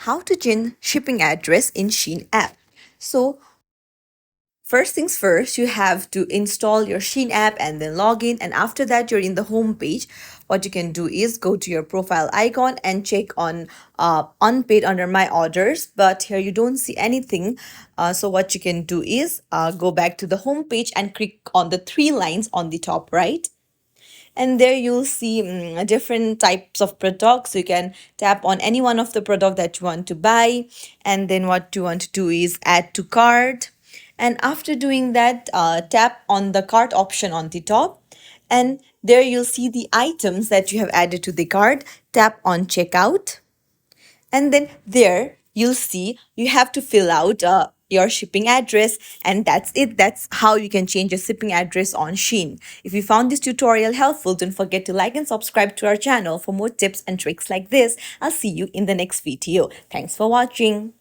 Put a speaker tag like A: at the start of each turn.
A: how to change shipping address in SHEIN app. So first things first, you have to install your SHEIN app and then log in. And after that, you're in the home page. What you can do is go to your profile icon and check on unpaid under my orders. But here you don't see anything. So what you can do is go back to the home page and click on the three lines on the top right, and there you'll see different types of products. You can tap on any one of the product that you want to buy, and then what you want to do is add to cart. And after doing that, tap on the cart option on the top, and there you'll see the items that you have added to the cart. Tap on checkout, and then there you'll see you have to fill out your shipping address, and that's it. That's how you can change your shipping address on SHEIN. If you found this tutorial helpful, don't forget to like and subscribe to our channel for more tips and tricks like this. I'll see you in the next video. Thanks for watching.